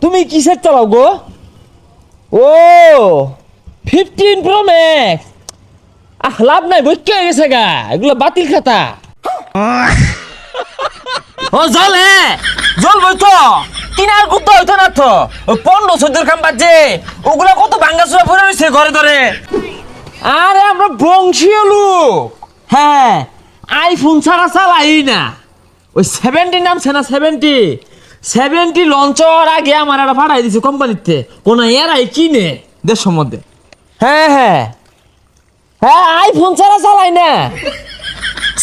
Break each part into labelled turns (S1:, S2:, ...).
S1: তুমি কিসের চালাও গো? ও 15 প্রো ম্যাক্স। লাভ নাই, বইকে গেছে গা, এগুলো বাতিল খাতা। ও জলে জ্বলবই তো, কিনার কুত্তা হইতো না তো। 15-14 খাম বাজে, ওগুলা কত ভাঙ্গা চুরা পড়ে রয়েছে ঘরে ধরে। আরে আমরা বংশীয় লোক। হ্যাঁ, আইফোন ছাড়া চালাই না। ওই 70 নামছে না, 70 লঞ্চ হওয়ার আগে আমার একটা পাঠাই দিছে কোম্পানিতে, কোন এরাই কিনে দেশের মধ্যে। হ্যাঁ হ্যাঁ হ্যাঁ, আইফোন ছাড়া চালাই না।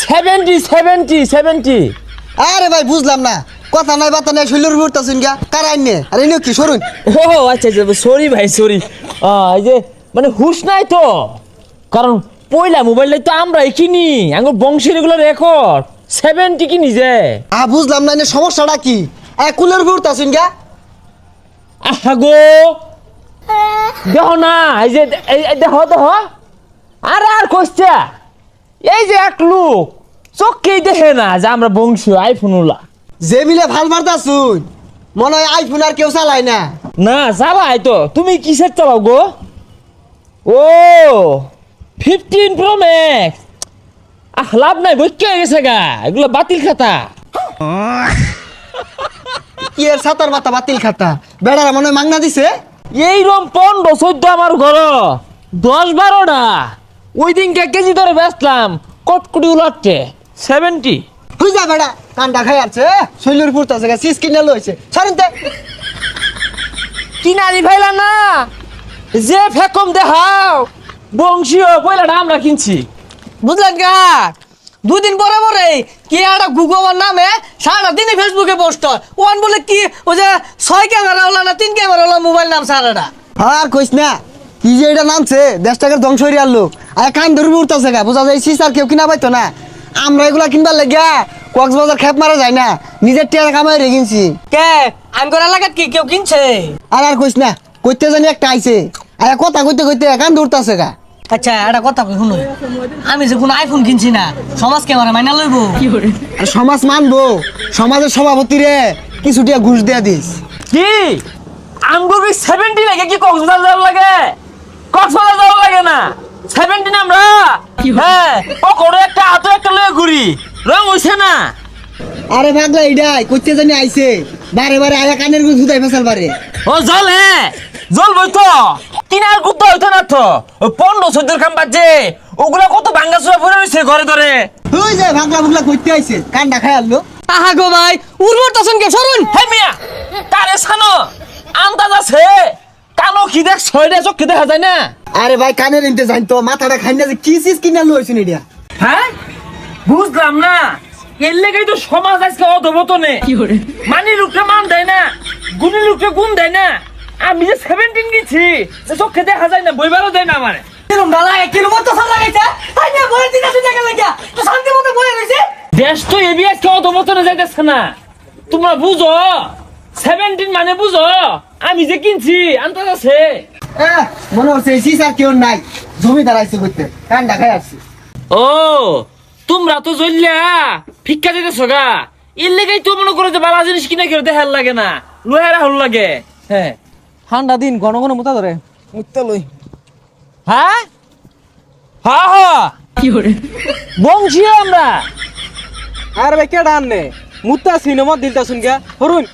S1: 70।
S2: আরে ভাই বুঝলাম না, কথা নাই বাতা নাই, শৈলের উপর উঠতেছেন গা কারাই নে। আরে নিও কি সরুন।
S1: ও আচ্ছা আচ্ছা, সরি ভাই সরি। এই যে মানে হুশ নাই তো, কারণ পয়লা মোবাইলটাই তো আমরাই কিনি, আমার বংশের এগুলো রেকর্ড 70 কিনি যে।
S2: বুঝলাম না, এনে সমস্যাটা কি? কুলের উপর উঠতেছেন গা।
S1: আহা গো, দেখো না, এই যে দেখো। আরে আর কইছে, এই যে এক লোক চোখেই দেখে না যে আমরা বংশীয় আইফোন ওলা।
S2: যে মিলে ভাল মারতাছুন, মনে হয় আইফোন আর কেউ চালায় না।
S1: না চালাই তো। তুমি কিসের চালাও গো? ও 15 প্রো ম্যাক্স। লাভ নাই, বইকে গেছে গা, এগুলো বাতিল খাতা।
S2: কি এর সাতার মাথা বাতিল খাতা? বেড়ারা মনে হয় মাগনা দিছে।
S1: এইরকম 15-14 আমার ঘর, 10-12টা। ওই দিনকে কেজি ধরে বেচলাম, কটকুটি উলাটে 70।
S2: তুই যা বেড়া, কান্ডা খাই আছে শৈলের উপর উঠতেছে গা, সিস কিনে লইছে। সরেন তে।
S1: কিনারি ফাইলা না, যে ফেকম দেখাও বংশীয় পয়লাটা আমরা কিনছি,
S3: বুঝলেন গা? দুদিন পরে পরে কি একটা গুগলের নামে সারা দিনে ফেসবুকে পোস্ট হয়। ওয়ান বলে কি ওই যে 6 ক্যামেরা ওলা না 3 ক্যামেরা ওলা মোবাইল নাম সারাটা।
S2: আর কইস না, কি যে এটা নামছে দেশটাকে ধ্বংস হয়ে আনলো। আর কান ধরে উঠতেছে গা, বোঝা যায় সিস আর কেউ কিনা পাইতো না। আমরা এগুলা কিনবার লেগা কক্সবাজার খেপ মারা যায় না, নিজের টিয়া কামাই রে কিনছি।
S3: কে আমি করে লাগাত কি কেউ কিনছে?
S2: আর কইস না, কইতে জানি একটা আইছে, আর কথা কইতে কইতে কান ধরতেছে গা।
S3: আচ্ছা একটা কথা কই শুনো, আমি যে কোনো আইফোন কিনছি না, সমাজ ক্যামেরা মাইনা লইব?
S2: আর সমাজ মানবো, সমাজের সভাপতি রে কিছু টিয়া ঘুষ দেয়া দিস।
S1: কি আমগো কি 70 লাগে? কি কক্সবাজার যাওয়ার লাগে? কক্সবাজার যাওয়ার লাগে না, 70 আমরা। হ্যাঁ, ও করে একটা হাতে একটা লয়ে ঘুরি, রং হইছে না।
S2: আরে পাগলা এইডাই কইতে জানি আইছে, বারে বারে আয়া কানের গুজ ধুতাই ফেসাল বারে।
S1: ও জ্বলবই তো, কিনার কুত্তা হইতো না তো। 15-14 খাম বাজে, ওগুলা কত ভাঙ্গা চুরা পড়ে রয়েছে ঘরে ধরে।
S2: তুই যে ভাগলা ভুগলা কইতে আইছে, কান্ডা খাই আনলো।
S3: আহা গো ভাই, উর্বর তখন কে সরুন।
S1: হে মিয়া, কারে ছানো আন্দাজ আছে? কানো কি দেখ, 6টা চোখে দেখা যায় না।
S2: আরে ভাই কানের ইনতে জানতো, মাথাটা খাই না যে কি চিজ কিনা লইছেন এটা।
S1: হ্যাঁ বুঝলাম না, এর লেগেই তো সমাজ আজকে অধপতনে। মানি লোকটা মান দেয় না, গুণী লোকটা গুণ দেয় না। আমি যে 17 গেছি, যে চোখে দেখা যায় না, বইবারও দেয় না আমার।
S3: কিরম ডালা 1 কিলো মতো সাল লাগাইছে। আই না বলে দিন আছে জায়গা লাগা, তো শান্তি মতো বলে রইছে।
S1: দেশ তো এবি আজকে অধপতনে যাইতেছে না, তোমরা বুঝো? 17 মানে বুঝো? আমি যে কিনছি আন্দাজ আছে।
S2: মনে হচ্ছে এই চিজ আর কেউ নাই, জমিদার আইছে কইতে, কান্ডা খাই আসছে।
S1: ও তোমরা তো জ্বললা ভিক্ষা দিতেছ গা, এর লেগেই তো মনে করো যে বালা জিনিস কিনা কেউ দেখার লাগে না, লোহারা হল লাগে। হ্যাঁ
S3: ঠান্ডা দিন ঘন ঘন মুতা ধরে মুততে লই।
S1: হ্যাঁ হ্যাঁ হ্যাঁ, কি করে বংশীয় আমরা।
S3: আর ভাই কে ডাননে মুতা সিনেমা দিলতা শুন গা হরুন।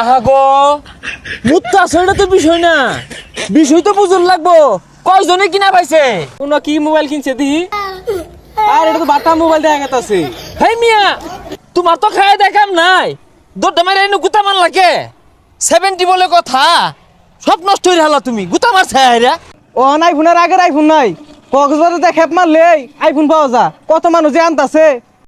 S1: আহা গো, মুত্তা সেটা তো বিষয় না, বিষয় তো বুঝুন লাগবো কয়জনে কিনা পাইছে,
S3: কোন কি মোবাইল কিনছে দিহি। আর এটা তো বাটা মোবাইল দেখা গেতাছে।
S1: হেই মিয়া, তোমার তো খায় দেখাম নাই, দৌড়টা মারে এনে গুতা মান লাগে। 70 বলে কথা, সব নষ্ট হয়ে হালা তুমি গুতা মারছে হাইরা।
S3: ও আইফোনের আগের আইফোন নাই, কক্সবাজার খেপ মারলে আইফোন পাওয়া যা, কত মানুষ যে আনতাছে।